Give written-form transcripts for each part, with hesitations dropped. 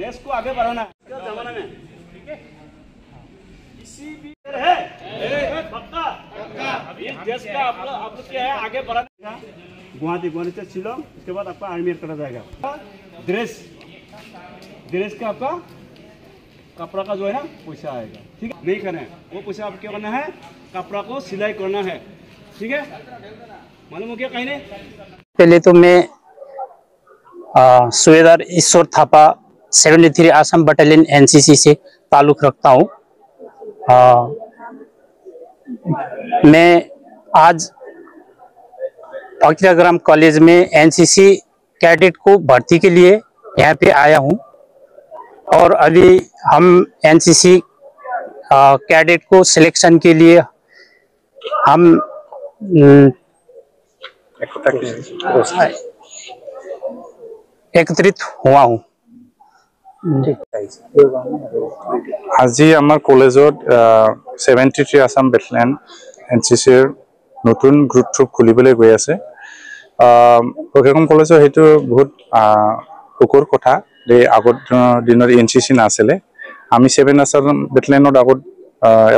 देश को आगे बढ़ाना है जमाना में, ठीक है। किसी भी है पक्का अभी देश का आप लोग क्या है आगे बढ़ाने का। गुवाहाटी से शिलोंग, उसके बाद आपका आर्मी करा जाएगा। ड्रेस का आपका कपड़ा का जो है ना पैसा आएगा, ठीक है। नहीं करना है वो पैसा आप क्या करना है, कपड़ा को सिलाई करना है, ठीक है। मालूम हो क्या कहीं नहीं। पहले तो मैं सूबेदार ईश्वर थापा 73 असम बटालियन एनसीसी से ताल्लुक रखता हूँ। मैं आज फकीराग्राम कॉलेज में एनसीसी कैडेट को भर्ती के लिए यहाँ पे आया हूँ और अभी हम एनसीसी कैडेट को सिलेक्शन के लिए हम एकत्रित हुआ हूँ। আজি আমাৰ কলেজত 73 আসাম বেটালিয়ন এনচিচিৰ নতুন গ্ৰুপ ট্ৰুপ খুলিবলৈ গৈ আছে। ফকিৰাগ্ৰাম কলেজৰ সেইটো বহুত সুখৰ কথা যে আগৰ দিনৰ এনচিচি নাছিলে। আমি 7 আসাম বেটালিয়নত আগত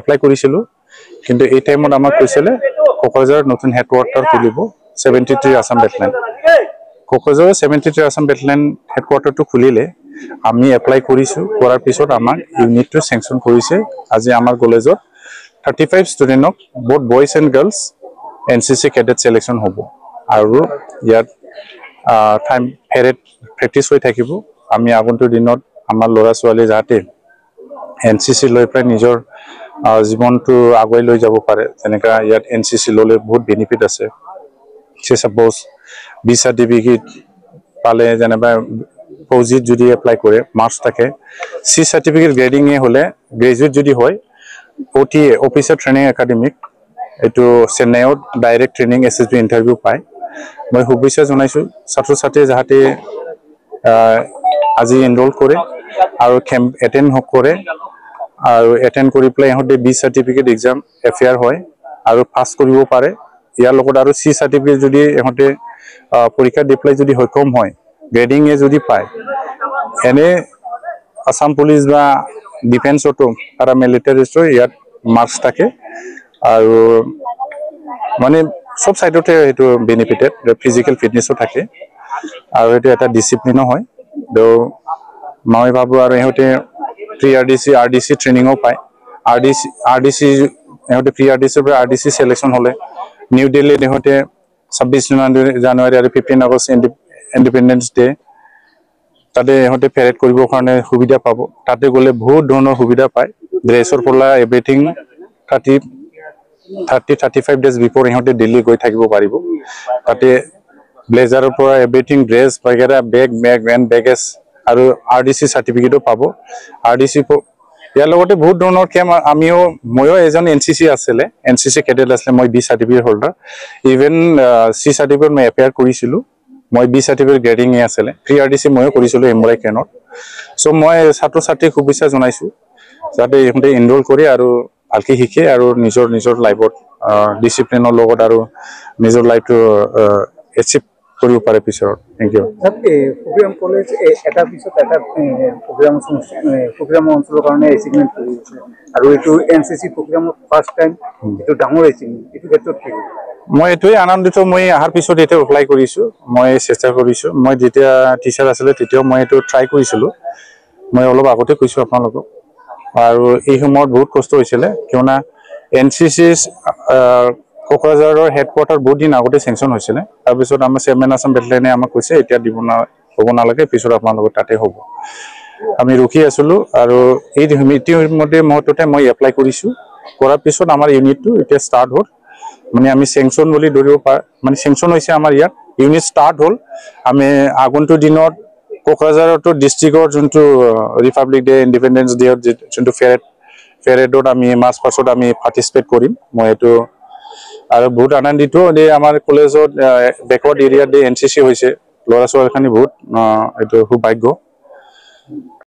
এপ্লাই কৰিছিলোঁ, কিন্তু এই টাইমত আমাক কৈছিলে কলেজৰ নতুন হেডকোৱাৰ্টাৰ খুলিব 73 আসাম বেটালিয়ন। কলেজৰ 73 আসাম বেটালিয়ন হেডকোৱাৰ্টাৰটো খুলিলে আমি এপ্লাই কৰিছো, কৰাৰ পিছত আমাক ইউনিটটো সেংচন কৰিছে। আজি আমাৰ কলেজত 35 ষ্টুডেণ্টক both boys and girls NCC cadet selection হ'ব আৰু ইয়াত টাইম পেৰেড প্ৰেক্টিছ হৈ থাকিব। আমি আগন্তুক দিনত আমাৰ ল'ৰা ছোৱালী যাতে এনচিচি লৈ প্ৰায় নিজৰ জীৱনটো আগুৱাই লৈ যাব পাৰে, যেনেকা ইয়াত এনচিচি ল'লে বহুত বেনিফিট আছে। সাপোজ বি সাৰ্টিফিকেট পালে, যেনিবা ফৌজিত যদি এপ্লাই কৰে মাৰ্কস থাকে, সি সার্টিফিকেট গ্রেডিং এ হলে গ্রাজুয়েট যদি হয় ওটিএ অফিসার ট্রেনিং একাডেমিক এটো চেন্নাইত ডাইরেক্ট ট্রেনিং এসএসবি ইন্টারভিউ পায়। মই শুভেচ্ছা জনাইছো ছাত্ৰ ছাত্ৰীয়ে যাতে আজি এনৰোল কৰে আৰু ক্যাম্প এটেন্ড কৰে আৰু এটেন্ড কৰি প্লে ইহঁতে বি সাৰ্টিফিকেট এক্সাম এফআৰ হয় আৰু পাস কৰিব পাৰে। ইয়াৰ লগত আৰু সি সাৰ্টিফিকেট যদি ইহঁতে পৰীক্ষা দি প্লে যদি সক্ষম হয়, গ্রেডিং এ যদি পায়, এনে আসাম পুলিশ বা ডিফেন্সতো প্যারামিলিটারিজটো ইয়াত মার্কস থাকে আৰু মানে সব সাইডতে এটো বেনিফিটেড। ফিজিক্যাল ফিটনেসও থাকে আৰু এটো এটা ডিসিপ্লিনও হয়। তো মই ভাবো আৰু ইহঁতে প্ৰি আৰডিসি ট্ৰেনিংও পায়। আৰডিসি ইহঁতে প্ৰি আৰডিসিৰ পৰা আৰডিসি সিলেকশন হলে নিউ দিল্লীত ইহঁতে 26 জানুৱাৰী আৰু 15 আগষ্ট ইন্ডিপেন্ডেন্স ডে তাতে ইহঁতে পেৰেড কৰিবৰ কাৰণে সুবিধা পাব। তাতে গ'লে বহুত ধৰণৰ সুবিধা পায়। ড্ৰেছৰ পৰা এভৰিথিং 35 ডেজ বিফোৰ ইহঁতে দিল্লী গৈ থাকিব পাৰিব। তাতে ব্লেজাৰৰ পৰা এভৰিথিং ড্ৰেছ বাগেৰা বেগ এণ্ড বেগেজ আৰু আৰডিসি সাৰ্টিফিকেটও পাব। আৰডিসি ইয়াৰ লগতে বহুত ধৰণৰ কেম্প ময়ো এজন এনচিচি আছিলে, এনচিচি কেডেট আছিলে, মই বি সাৰ্টিফিকেট হোল্ডাৰ। ইভেন সি সাৰ্টিফিকেট মই এপ্লাই কৰিছিলোঁ, মই বি সাৰ্টিফিকেট গ্ৰেডিং এ আছিলে। প্ৰি আৰডিসি ময়ো কৰিছিলোঁ এমৰাই কেনত। সো মই ছাত্ৰ ছাত্ৰীক শুভেচ্ছা জনাইছোঁ যাতে ইহঁতে এনৰোল কৰে আৰু ভালকে শিকে আৰু নিজৰ লাইফত ডিসিপ্লিনৰ লগত আৰু নিজৰ লাইফটো এচিভ কৰিব পাৰে পিছত। Thank U. ফকিৰাগ্ৰাম কলেজ এটা পিছত এটা ফকিৰাগ্ৰাম অঞ্চলৰ কাৰণে এচিভমেণ্ট কৰিছে আৰু এইটো এনচিচি ফকিৰাগ্ৰামত ফাৰ্ষ্ট টাইম এইটো ডাঙৰ এচিভমেণ্ট। এইটো ক্ষেত্ৰত কি মই এইটোৱে আনন্দিত। মই অহাৰ পিছত এতিয়া এপ্লাই কৰিছোঁ, মই চেষ্টা কৰিছোঁ। মই যেতিয়া টিচাৰ আছিলে তেতিয়াও মই এইটো ট্ৰাই কৰিছিলোঁ। মই অলপ আগতে কৈছোঁ আপোনালোকক। আৰু এই সময়ত বহুত কষ্ট হৈছিলে, কিয়না এনচিচি কোকৰাঝাৰৰ হেডকোৱাৰ্টাৰ বহুত দিন আগতে চেংচন হৈছিলে। তাৰপিছত আমাৰ 7 আসাম বেটালিয়নে আমাক কৈছে এতিয়া হ'ব নালাগে, পিছত আপোনালোকৰ তাতে হ'ব। আমি ৰখি আছিলোঁ আৰু এই ইতিমধ্যে মুহূৰ্ততে মই এপ্লাই কৰিছোঁ। কৰাৰ পিছত আমাৰ ইউনিটটো এতিয়া ষ্টাৰ্ট হ'ল। মানে আমি চেংচন বুলি ধৰিব পাৰ, মানে চেংচন হৈছে আমাৰ ইয়াত, ইউনিট ষ্টাৰ্ট হ'ল। আমি আগন্তুক দিনত কোকৰাঝাৰতো ডিষ্ট্ৰিক্টৰ যোনটো ৰিপাব্লিক ডে ইণ্ডিপেণ্ডেন্স ডে যোনটো পেৰেডত আমি মাৰ্চ পাছত আমি পাৰ্টিচিপেট কৰিম। মই এইটো আৰু বহুত আনন্দিত যে আমাৰ কলেজত বেকৱাৰ্ড এৰিয়াত এনচিচি হৈছে। ল'ৰা ছোৱালীখিনি বহুত এইটো সৌভাগ্য।